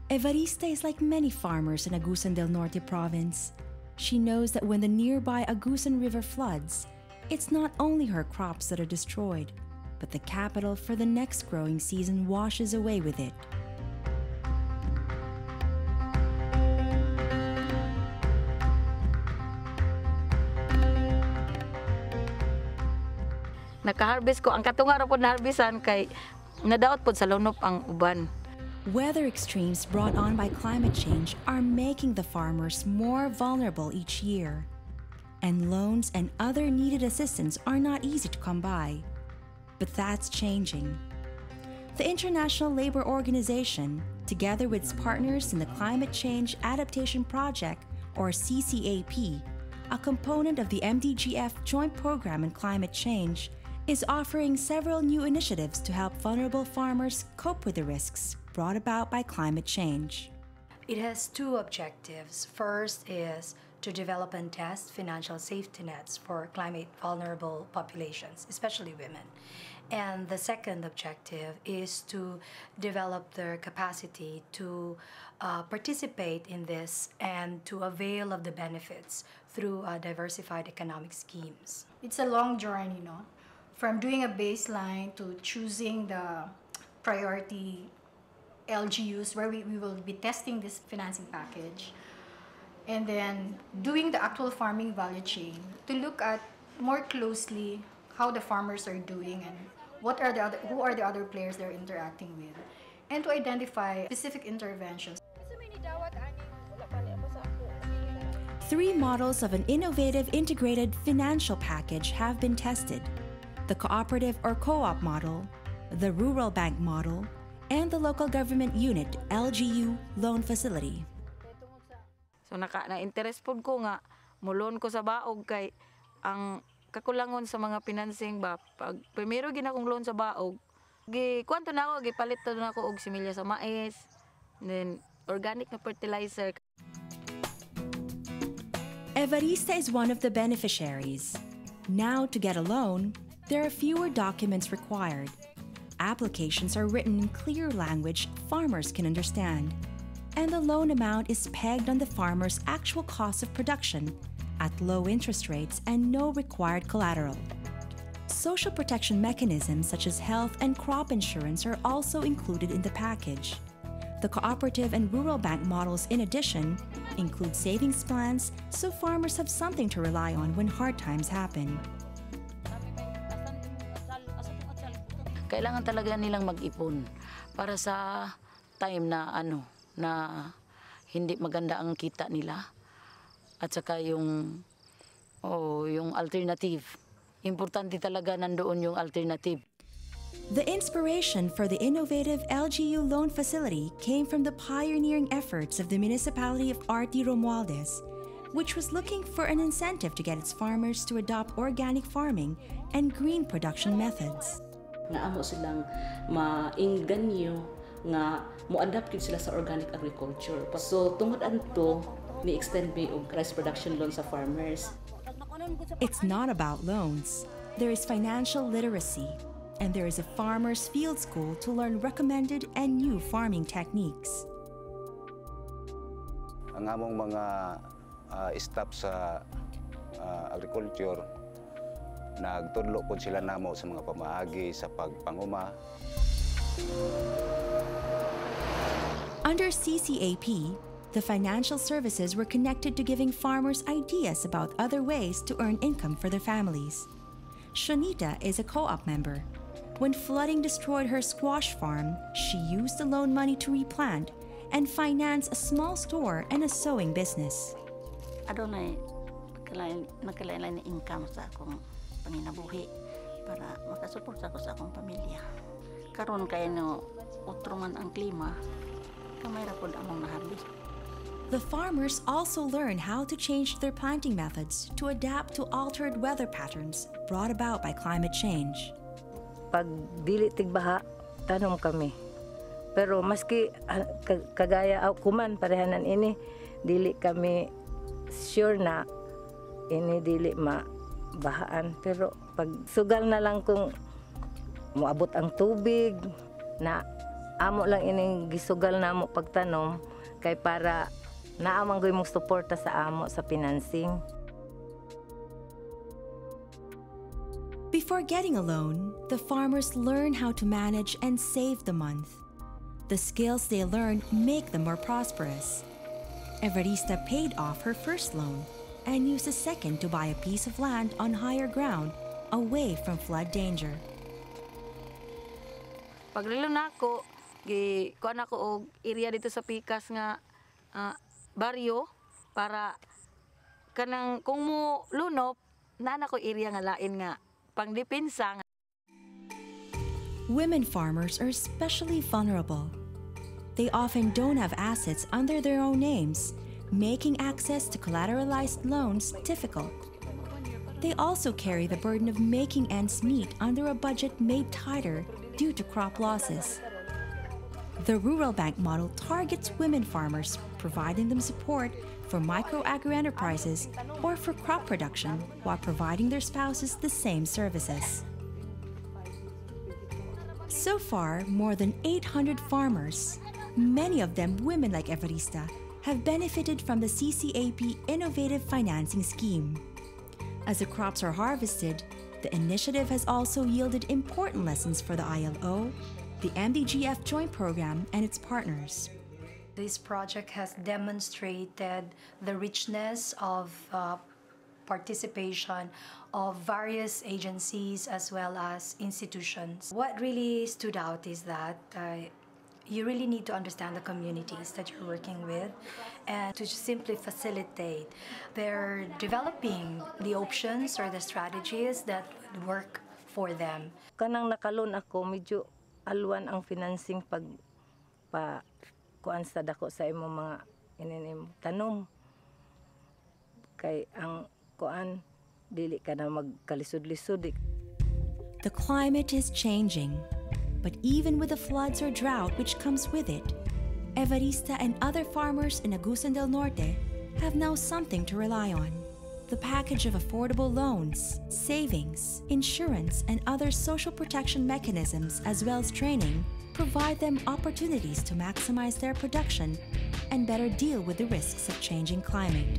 Evarista is like many farmers in Agusan del Norte province. She knows that when the nearby Agusan River floods, it's not only her crops that are destroyed, but the capital for the next growing season washes away with it. Naka-harvest ko. Ang katunga ra po na harvestan kay nadaot po sa lunop ang uban. Weather extremes brought on by climate change are making the farmers more vulnerable each year. And loans and other needed assistance are not easy to come by. But that's changing. The International Labour Organization, together with its partners in the Climate Change Adaptation Project, or CCAP, a component of the MDG-F Joint Program in Climate Change, is offering several new initiatives to help vulnerable farmers cope with the risks brought about by climate change. It has two objectives. First is to develop and test financial safety nets for climate-vulnerable populations, especially women. And the second objective is to develop their capacity to participate in this and to avail of the benefits through diversified economic schemes. It's a long journey, from doing a baseline to choosing the priority LGUs where we will be testing this financing package, and then doing the actual farming value chain to look at more closely how the farmers are doing and who are the other players they're interacting with, and to identify specific interventions. 3 models of an innovative integrated financial package have been tested: the cooperative or co-op model, the rural bank model, and the local government unit LGU loan facility. So na-interest po ko nga mulon ko sa baog kay ang kakulangon sa mga financing ba pag primero gina kong loan sa baog gi kwanto na ako gipalit na ako og similya sa mais, then organic na fertilizer. Evarista is one of the beneficiaries. Now, to get a loan, there are fewer documents required. Applications are written in clear language farmers can understand, and the loan amount is pegged on the farmer's actual cost of production at low interest rates and no required collateral. Social protection mechanisms such as health and crop insurance are also included in the package. The cooperative and rural bank models, in addition, include savings plans so farmers have something to rely on when hard times happen. Kailangan talaga nilang mag-ipon para sa time na na hindi maganda ang kita nila at saka yung alternative. Importante talaga nandoon yung alternative. The inspiration for the innovative LGU loan facility came from the pioneering efforts of the municipality of RT Romualdez, which was looking for an incentive to get its farmers to adopt organic farming and green production methods. Nga amo silang maingganyo nga mo-adapt sila sa organic agriculture. So tungod anto ni extend mi og rice production loan sa farmers. It's not about loans. There is financial literacy, and there is a farmers field school to learn recommended and new farming techniques. Ang among mga staff sa agriculture nagtudlo po sila namo sa mga pamaagi sa pagpanguma. Under CCAP, the financial services were connected to giving farmers ideas about other ways to earn income for their families. Shonita is a co-op member. When flooding destroyed her squash farm, she used the loan money to replant and finance a small store and a sewing business. Adunay nagkalain-lain na income sa akong panginabuhi para makasuporta ko sa akong pamilya. Karon kay utro man ang klima, kamay ra pud among na-harvest. The farmers also learn how to change their planting methods to adapt to altered weather patterns brought about by climate change. Pag dili tigbaha, tanom kami. Pero maski kagaya kuman parehanan ini, dili kami sure na ini dili mabahaan. Pero pag sugal na lang kung moabot ang tubig na amo lang ining gisugal namo pagtanom kay para naamang goy mong suporta sa amo sa financing. Before getting a loan, the farmers learn how to manage and save the month. The skills they learn make them more prosperous. Evarista paid off her first loan and used a second to buy a piece of land on higher ground away from flood danger. Paglilo na ako, kuan ako og area dito sa Pikas nga baryo para kanang kung mo lunop na ko area nga lain nga pangdepensa. Women farmers are especially vulnerable. They often don't have assets under their own names, making access to collateralized loans difficult. They also carry the burden of making ends meet under a budget made tighter due to crop losses. The Rural Bank model targets women farmers, providing them support for micro-agri-enterprises or for crop production while providing their spouses the same services. So far, more than 800 farmers, many of them women like Evarista, have benefited from the CCAP innovative financing scheme. As the crops are harvested, the initiative has also yielded important lessons for the ILO, the MDG-F joint program, and its partners. This project has demonstrated the richness of participation of various agencies as well as institutions. What really stood out is that you really need to understand the communities that you're working with and to simply facilitate their developing the options or the strategies that would work for them. Kanang nakalon ako, medyo alwan ang financing pag kuan sa dako sa imo mga ininim tanom. Kay ang kuan dili ka na magkalisod-lisod. The climate is changing, but even with the floods or drought which comes with it, Evarista and other farmers in Agusan del Norte have now something to rely on. The package of affordable loans, savings, insurance, and other social protection mechanisms, as well as training, provide them opportunities to maximize their production and better deal with the risks of changing climate.